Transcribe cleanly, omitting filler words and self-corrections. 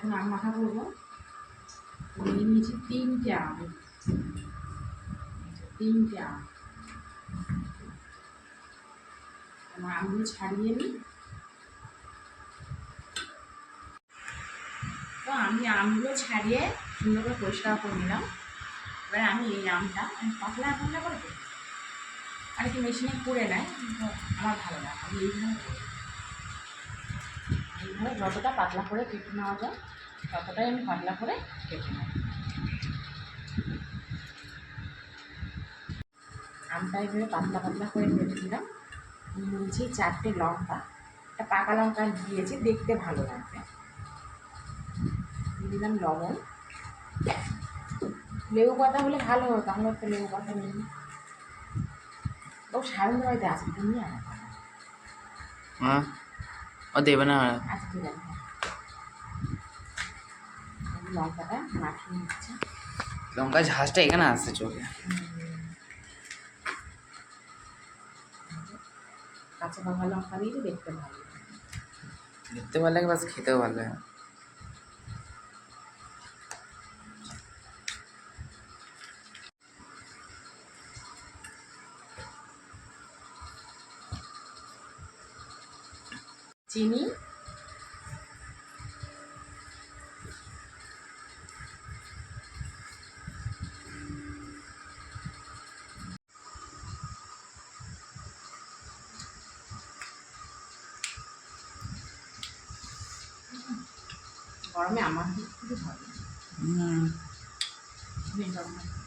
এখন আম মাখা করবো। নিয়ে নিয়েছি 3টে আম, 3টে আম। আমার আমগুলো ছাড়িয়ে নিই। তো আমি আমগুলো ছাড়িয়ে সুন্দর করে পরিষ্কার করে নিলাম। এবার আমি এই আমটা পাতলা পাতলা করে দেবো, আর কি মেশিনে করে নেয়, কিন্তু আমার ভালো লাগে, আমি এইভাবে করি। এইভাবে যতটা পাতলা করে কেটে নেওয়া যায় ততটাই আমি পাতলা করে কেটে নেব। আমটা এইভাবে পাতলা পাতলা করে কেটে দিলাম। নিয়েছি 4টে লঙ্কা, একটা পাকা লঙ্কা দিয়েছি, দেখতে ভালো লাগবে। দিয়ে দিলাম লবণ। লেবু পাতা হলে ভালো হতো, আমরা তো লেবু পাতা নিই। ও সারুন বাড়িতে আছে, তুমি আনা। हाँ और देवे ना আচ্ছা ঠিক আছে। লঙ্কাটা মাখিয়ে নিচ্ছি। लंका झाँसटा এখানে আসছে চোখে। কাঁচা পাকা লঙ্কা দিয়ে দেখতে ভালো লাগে। দেখতে ভালো লাগে, বাস খেতেও ভালো লাগে। চিনি, গরমে আমার খুবই ভালো লাগে।